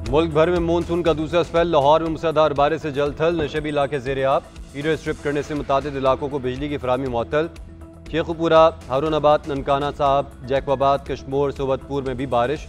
मुल्क भर में मानसून का दूसरा स्पेल। लाहौर में मूसलाधार बारिश से जलथल, नशेबी इलाके ज़ेर आब। हीटर स्ट्रिप करने से मुतादिद इलाकों को बिजली की फराहमी मुअत्तल। शेखुपुरा, हारूनाबाद, ननकाना साहब, जैकबाबाद, कश्मोर, सोबतपुर में भी बारिश।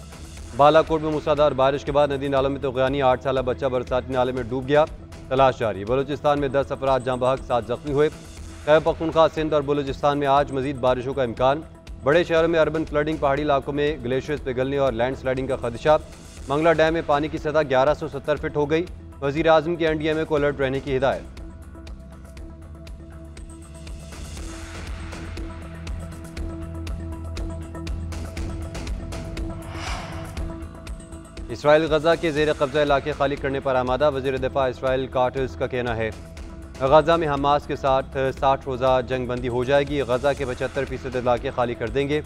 बालाकोट में मूसलाधार बारिश के बाद नदी नालों में तगयानी, 8 साल बच्चा बरसाती नाले में डूब गया, तलाश जारी। बलूचिस्तान में 10 अफराद जाँ बहक, 7 जख्मी हुए। खैबर पख्तूनख्वा, सिंध और बलूचिस्तान में आज मजीद बारिशों का इम्कान। बड़े शहरों में अर्बन फ्लडिंग, पहाड़ी इलाकों में ग्लेशियर्स पिघलने और लैंड स्लाइडिंग का खदशा। मंगला डैम में पानी की सतह 1170 फीट हो गई। वज़ीर आज़म की NDMA को अलर्ट रहने की हिदायत। इसराइल गजा के जेर कब्जा इलाके खाली करने पर आमादा। वज़ीर दिफा इसराइल कार्टर्स का कहना है गजा में हमास के साथ 60 रोज़ा जंग बंदी हो जाएगी। गजा के 75% इलाके खाली कर देंगे।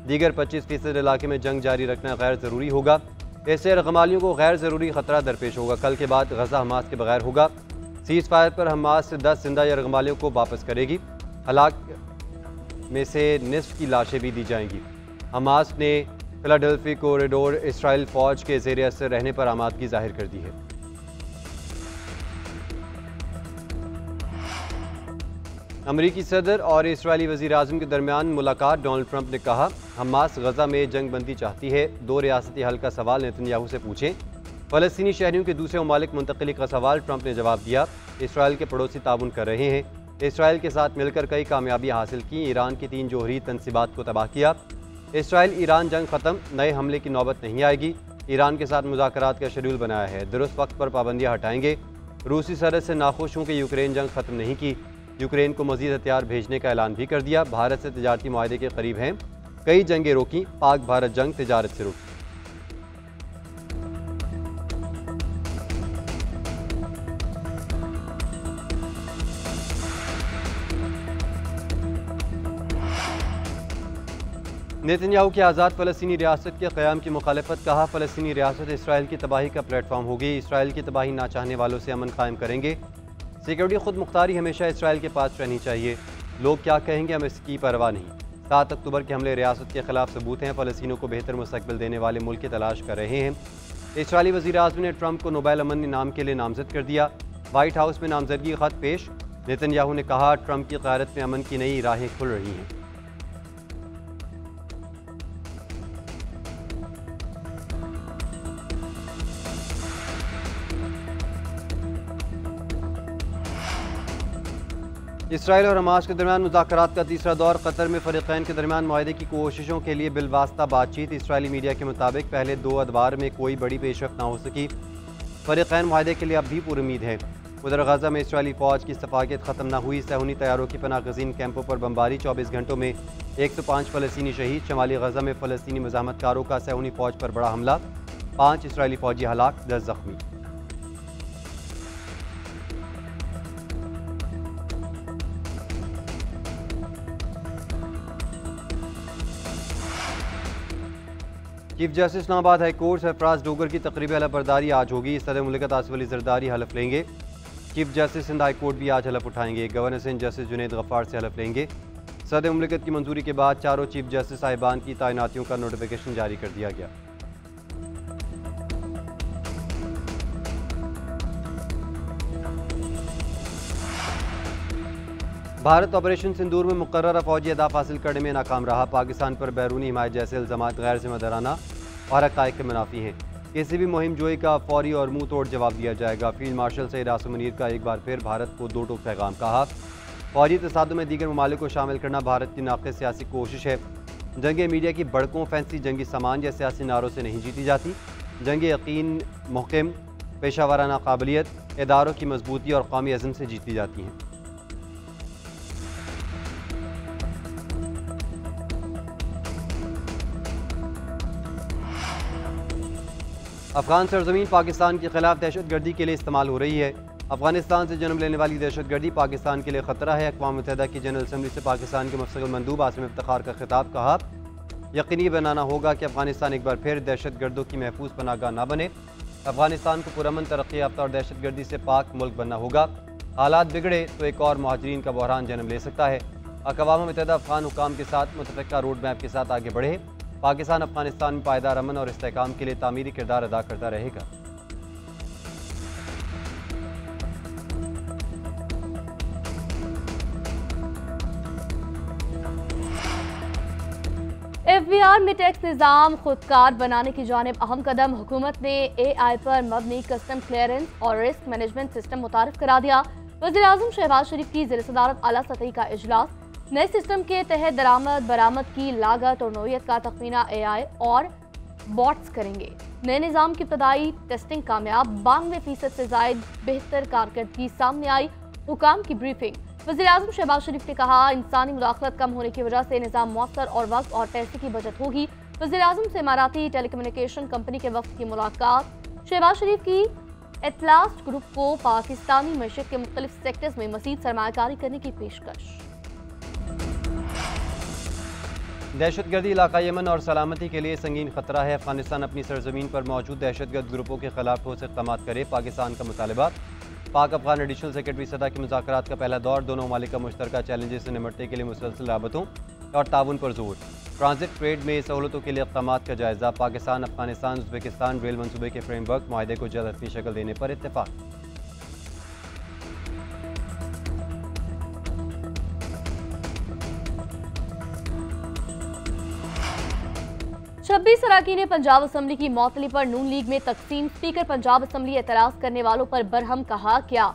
दीगर 25% इलाके में जंग जारी रखना गैर ज़रूरी होगा। ऐसे रकमालियों को गैर ज़रूरी ख़तरा दरपेश होगा। कल के बाद गजा हमास के बगैर होगा। सीज़ फायर पर हमास से 10 जिंदा या रकमालियों को वापस करेगी। हलाक में से निस्फ की लाशें भी दी जाएंगी। हमास ने फिलाडेल्फी कॉरिडोर इसराइल फ़ौज के ज़ेर असर रहने पर आमादगी जाहिर कर दी है। अमरीकी सदर और इसराइली वज़ीर आज़म के दरमियान मुलाकात। डोनाल्ड ट्रंप ने कहा हमास गजा में जंग बंदी चाहती है। 2 रियासती हल का सवाल नेतन्याहू से पूछें। फ़लस्तीनी शहरियों के दूसरे ममालिक मुंतकिली का सवाल ट्रंप ने जवाब दिया। इसराइल के पड़ोसी ताउन कर रहे हैं। इसराइल के साथ मिलकर कई कामयाबियाँ हासिल की। ईरान की 3 जोहरी तनसीबात को तबाह किया। इसराइल ईरान जंग ख़त्म, नए हमले की नौबत नहीं आएगी। ईरान के साथ मुज़ाकरात का शेड्यूल बनाया है। दुरुस्त वक्त पर पाबंदियाँ हटाएंगे। रूसी सरहद से नाखुश हूँ कि यूक्रेन जंग ख़त्म नहीं की। यूक्रेन को मज़ीद हथियार भेजने का ऐलान भी कर दिया। भारत से तजारती मुआहदे के करीब हैं। कई जंगें रोकी। पाक भारत जंग तजारत से रुकी। नेतन्याहू की आज़ाद फ़लस्तीनी रियासत के क़याम की मुखालफत। कहा फ़लस्तीनी रियासत इसराइल की तबाही का प्लेटफॉर्म होगी। इसराइल की तबाही ना चाहने वालों से अमन कायम करेंगे। सिक्योरिटी खुद मुख्तारी हमेशा इसराइल के पास रहनी चाहिए। लोग क्या कहेंगे हमें इसकी परवाह नहीं। 7 अक्टूबर के हमले रियासत के खिलाफ सबूत हैं। फ़लस्तीनियों को बेहतर मुस्तक़बिल देने वाले मुल्क की तलाश कर रहे हैं। इसराइली वज़ीर आज़म ने ट्रंप को नोबेल अमन इनाम के लिए नामज़द कर दिया। वाइट हाउस में नामजदगी ख़त पेश। नेतन्याहू ने कहा ट्रंप की क़यादत में अमन की नई राहें खुल रही हैं। इसराइल और हमास के दरमियान मुज़ाकरात का तीसरा दौर। कतर में फ़रीक़ैन के दरमियान मुआहदे की कोशिशों के लिए बिलवास्ता बातचीत। इसराइली मीडिया के मुताबिक पहले 2 अदवार में कोई बड़ी पेशरफ़्त ना हो सकी। फ़रीक़ैन मुआहदे के लिए अब भी पुरुम्मीद है। उधर गजा में इसराइली फ़ौज की सफ़ाकियत ख़त्म न हुई। सहूनी तैयारों की पनाह गज़ीन कैंपों पर बमबारी। 24 घंटों में 105 फ़लस्तीनी शहीद। शमाली गजा में फ़लस्तीनी मज़ाहमतकारों का सहूनी फ़ौज पर बड़ा हमला। 5 इसराइली फ़ौजी हलाक, 10 ज़ख्मी। Chief justice Islamabad high court Sarfaraz Dogar की तकरीबी हलफबरदारी आज होगी। सदर मुमलिकत आसिफ अली जरदारी हलफ लेंगे। Chief justice Sindh high court भी आज हलफ उठाएंगे। गवर्नर सिंध जस्टिस जुनैद गफ्फार से हलफ लेंगे। सदर मुमलिकत की मंजूरी के बाद चारों चीफ जस्टिस साहिबान की तैनातियों का नोटिफिकेशन जारी कर दिया गया। भारत ऑपरेशन सिंदूर में मुकर्ररा फौजी अहदाफ हासिल करने में नाकाम रहा। पाकिस्तान पर बैरूनी हिमायत जैसे इल्ज़ामात गैर ज़िम्मेदाराना और हक़ाइक़ के मुनाफी हैं। किसी भी मुहिम जोई का फौरी और मुंह तोड़ जवाब दिया जाएगा। फील्ड मार्शल सईद आसिम मुनीर का एक बार फिर भारत को 2 टोक पैगाम। कहा फौजी तसादुम में दीगर ममालिक को शामिल करना भारत की नाक़िस सियासी कोशिश है। जंग मीडिया की बड़कों, फैंसी जंगी सामान या सियासी नारों से नहीं जीती जाती। जंग यकीन, मुहकम, पेशा वाराना काबिलियत, इदारों की मजबूती और कौमी अज़म से जीती जाती हैं। अफगान सरजमीन पाकिस्तान के खिलाफ दहशतगर्दी के लिए इस्तेमाल हो रही है। अफगानिस्तान से जन्म लेने वाली दहशतगर्दी पाकिस्तान के लिए ख़तरा है। अक़वाम मुत्तहिदा की जनरल असम्बली से पाकिस्तान के मुस्तक़िल मंदूब आसिम इफ्तिखार का खिताब। कहा यकीनी बनाना होगा कि अफगानिस्तान एक बार फिर दहशतगर्दों की महफूज पनाहगाह न बने। अफगानिस्तान को पुरअमन, तरक्की याफ्ता और दहशतगर्दी से पाक मुल्क बनना होगा। हालात बिगड़े तो एक और मुहाजिरीन का बहरान जन्म ले सकता है। अक़वाम मुत्तहिदा अफगान हुकाम के साथ मुतफ़िक़ा रोड मैप के साथ आगे बढ़े। पाकिस्तान अफगानिस्तान में पायदार अमन और इस्तेहकाम के लिए तामीरी किरदार अदा करता रहेगा। FBR में टैक्स निज़ाम खुदकार बनाने की जानिब अहम कदम। हुकूमत ने AI पर मबनी कस्टम क्लियरेंस और रिस्क मैनेजमेंट सिस्टम मुतारिफ करा दिया। वज़ीर-ए-आज़म शहबाज शरीफ की ज़ेर सदारत आला सतही का इजलास। नए सिस्टम के तहत दरामद बरामद की लागत और नौयत का तखमीना AI और बॉट्स करेंगे। नए निज़ाम की इब्तदाई टेस्टिंग कामयाब, 92% से जायद बेहतर कारकर्दगी सामने आई। हुकाम की ब्रीफिंग। वज़ीर-ए-आज़म शहबाज शरीफ ने कहा, इंसानी मुदाखलत कम होने की वजह से निज़ाम मौसर और वक्त और पैसे की बचत होगी। वज़ीर-ए-आज़म से इमाराती टेलीकम्युनिकेशन कंपनी के वक्त की मुलाकात। शहबाज शरीफ की एटलास्ट ग्रुप को पाकिस्तानी मईशत के मुख्तलिफ सेक्टर्स में मज़ीद सरमायाकारी करने की पेशकश। दहशतगर्दी इलाकाई अमन और सलामती के लिए संगीन खतरा है। अफगानिस्तान अपनी सरजमीन पर मौजूद दहशतगर्द ग्रुपों के खिलाफ ठोस इक़दाम करे, पाकिस्तान का मुतालबा। पाक अफगान एडिशनल सेक्रेटरी सतह के मुज़ाकरात का पहला दौर। दोनों ममालिक का मुश्तरका चैलेंजेस से निपटने के लिए मुसलसल राबतों और ताउन पर जोर। ट्रांजिट ट्रेड में सहूलतों के लिए इक़दाम का जायजा। पाकिस्तान अफगानिस्तान उज़्बेकिस्तान रेल मनसूबे के फ्रेमवर्क माहिदे को जल्द हतमी शक्ल देने पर इत्तेफाक। छब्बीस अरकान पंजाब असम्बली की मौतली पर नून लीग में तकसीम। स्पीकर पंजाब असम्बली एतराज करने वालों पर बरहम। कहा, क्या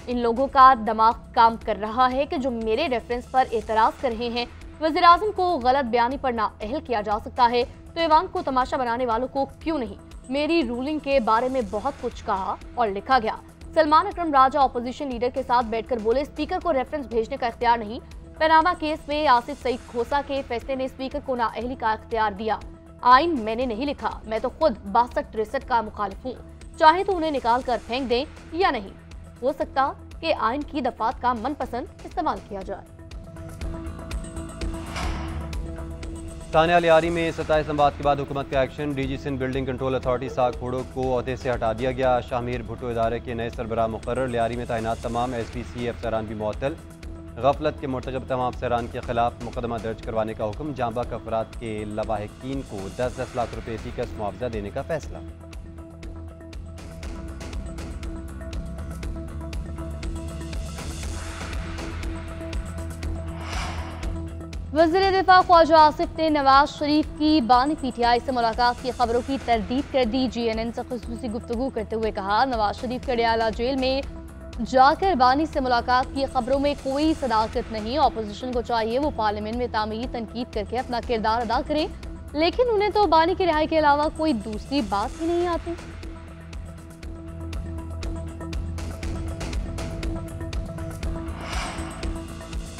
इन लोगों का दिमाग काम कर रहा है कि जो मेरे रेफरेंस पर एतराज कर रहे हैं? वज़ीर-ए-आज़म को गलत बयानी पर नाअहल किया जा सकता है तो ऐवान को तमाशा बनाने वालों को क्यों नहीं? मेरी रूलिंग के बारे में बहुत कुछ कहा और लिखा गया। सलमान अकरम राजा अपोजिशन लीडर के साथ बैठकर बोले, स्पीकर को रेफरेंस भेजने का इख्तियार नहीं। पनामा केस में आसिफ सईद खोसा के फैसले ने स्पीकर को नाअहली का इख्तियार दिया। आइन मैंने नहीं लिखा, मैं तो खुद 62-63 का मुखालिफ हूँ। चाहे तो उन्हें निकाल कर फेंक दें या नहीं, हो सकता कि आइन की दफात का मनपसंद इस्तेमाल किया जाए। थाने अलियारी में 27 संवाद के बाद हुकूमत का action. DG Sindh building control authority साग खोड़ो को ओहदे से हटा दिया गया। शामिर भुट्टो इदारे के नए सरबराह मुकर्रर। लियारी में तैनात तमाम SPC अफसरान भी मुअत्तल। गफलत के मुर्तकब तमाम अफसरान के खिलाफ मुकदमा दर्ज करवाने का हुक्म। जांबाक अफराद के लवाहिकीन को 10-10 लाख रुपये फीकस मुआवजा देने का फैसला। वज़ीर दिफा ख्वाजा आसिफ ने नवाज शरीफ की बानी PTI से मुलाकात की खबरों की तरदीद कर दी। GNN से खुसूसी गुफ्तगू करते हुए कहा, नवाज शरीफ के अडयाला जेल में जाकर बानी से मुलाकात की खबरों में कोई सदाकत नहीं। अपोजिशन को चाहिए वो पार्लियामेंट में तामीरी तनकीद करके अपना किरदार अदा करें, लेकिन उन्हें तो बानी की रिहाई के अलावा कोई दूसरी बात ही नहीं आती।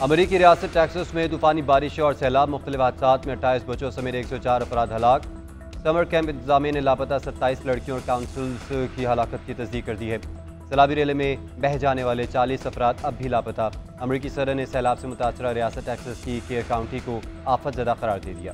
अमरीकी रियासत टेक्सास में तूफानी बारिशें और सैलाब। मुख्तलिफ हादसात में 28 बच्चों समेत 104 अफराद हलाक। समर कैंप इंतजामिया ने लापता 27 लड़कियों और काउंसिल्स की हलाकत की तस्दीक कर दी है। सैलाबी रेले में बह जाने वाले 40 अफराद अब भी लापता। अमरीकी सदर ने सैलाब से मुतासरा रियासत टेक्सास की केयर काउंटी को आफत ज़दा करार दे दिया।